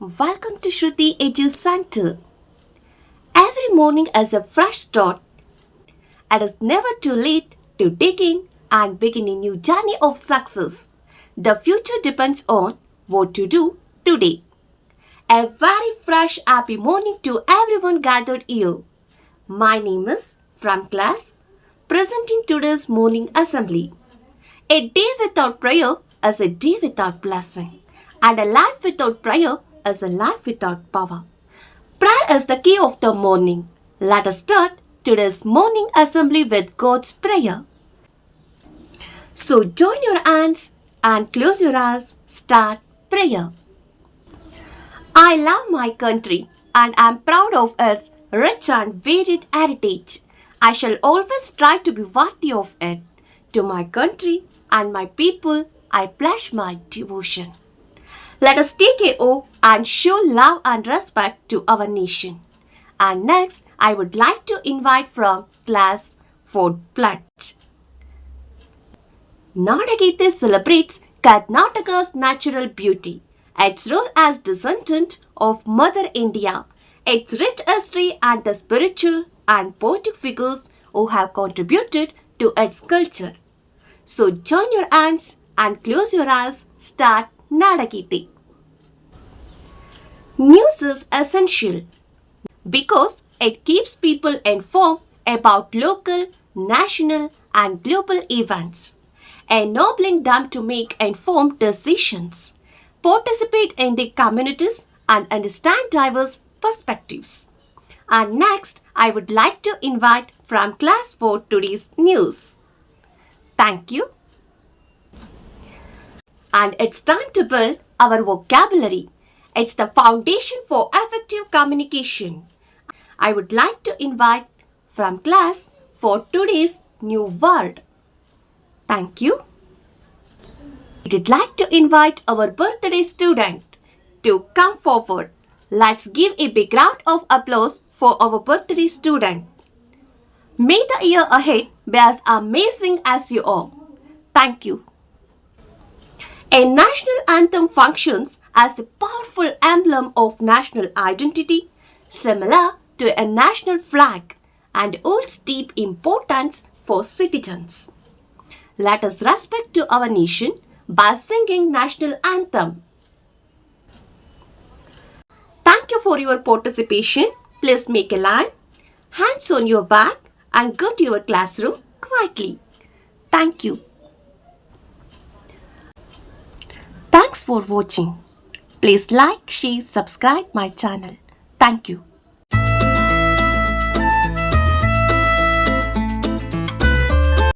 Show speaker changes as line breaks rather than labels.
Welcome to SHRUTHI EDU CENTER. Every morning is a fresh start. It is never too late to dig in and begin a new journey of success. The future depends on what you do today. A very fresh, happy morning to everyone gathered here. My name is from class, presenting today's morning assembly. A day without prayer is a day without blessing, and a life without prayer is a life without power. Prayer is the key of the morning. Let us start today's morning assembly with God's prayer. So join your hands and close your eyes. Start prayer. I love my country and am proud of its rich and varied heritage. I shall always try to be worthy of it. To my country and my people, I pledge my devotion. Let us take a oath and show love and respect to our nation. And next, I would like to invite from class 4th pledge. Nadagite celebrates Karnataka's natural beauty, its role as descendant of Mother India, its rich history and the spiritual and poetic figures who have contributed to its culture. So join your hands and close your eyes. Start Nadagite. News is essential because it keeps people informed about local, national, and global events, enabling them to make informed decisions, participate in their communities, and understand diverse perspectives. And next, I would like to invite from class 4 today's news. Thank you. And it's time to build our vocabulary. It's the foundation for effective communication. I would like to invite from class for today's new word. Thank you. I would like to invite our birthday student to come forward. Let's give a big round of applause for our birthday student. May the year ahead be as amazing as you are. Thank you. A national anthem functions as a powerful emblem of national identity, similar to a national flag, and holds deep importance for citizens. Let us respect to our nation by singing national anthem. Thank you for your participation. Please make a line, hands on your back, and go to your classroom quietly. Thank you. Thanks for watching. Please like, share, subscribe my channel. Thank you.